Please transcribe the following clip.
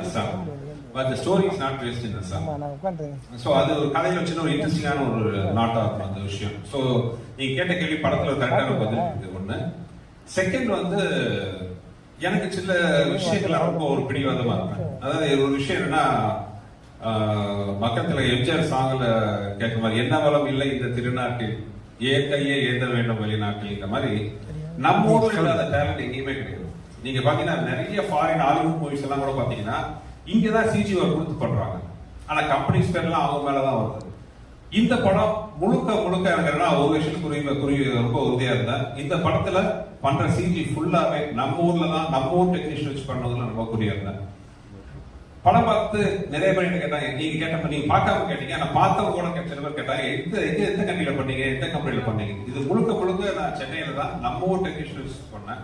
the sun, but the story is not based in the sun. So அது ஒரு கதையில சின்ன ஒரு இன்ட்ரெஸ்டிங்கான ஒரு நாட்டா இருக்கும் அந்த விஷயம். ஸோ நீங்க கேட்ட கேள்வி படத்துல கரெக்டான பதில் இருக்கு ஒண்ணு. செகண்ட் வந்து எனக்கு சில விஷயங்கள்லாம் ரொம்ப ஒரு பிடிவாதமா இருக்கும். அதாவது ஒரு விஷயம் என்னன்னா மக்கத்துல எம்ஜிஆர் சாங்ல கேட்க மாதிரி என்ன வளம் இல்லை இந்த திருநாட்டில் ஏன் கையே ஏந்த வேண்டும் வெளிநாட்டில் மாதிரி நம்ம ஊர்ல இல்லாத டேலண்ட் எங்கேயுமே கிடையாது. நீங்க பாத்தீங்கன்னா நிறைய ஃபாரின் ஹாலிவுட் மூவிஸ் எல்லாம் கூட பாத்தீங்கன்னா இங்கதான் சிஜி ஒர்க் கொடுத்து பண்றாங்க. ஆனா கம்பெனிஸ் பேர்லாம் அவங்க மேலதான் வருது. இந்த படம் முழுக்க எனக்கு என்ன ஒரு விஷயத்துக்கு ரொம்ப உறுதியா இருந்தேன். இந்த படத்துல பண்ற சிஜி ஃபுல்லாவே நம்ம ஊர்ல தான் நம்ம ஊர் டெக்னீஷியன் வச்சு பண்ணதுல ரொம்ப குறியா இருந்தேன். படம் பார்த்து நிறைய பேர் கேட்டாங்க, நீங்க கேட்ட நீங்க பார்க்காம கேட்டீங்க, ஆனா பார்த்தவங்க கூட சில பேர் கேட்டாங்க எந்த கம்பெனியில பண்ணீங்க, எந்த கம்பெனியில பண்ணீங்க. இது முழுக்க நான் சென்னையில தான் நம்ம ஊர் டெக்னீஷியன் வச்சு பண்ணேன்.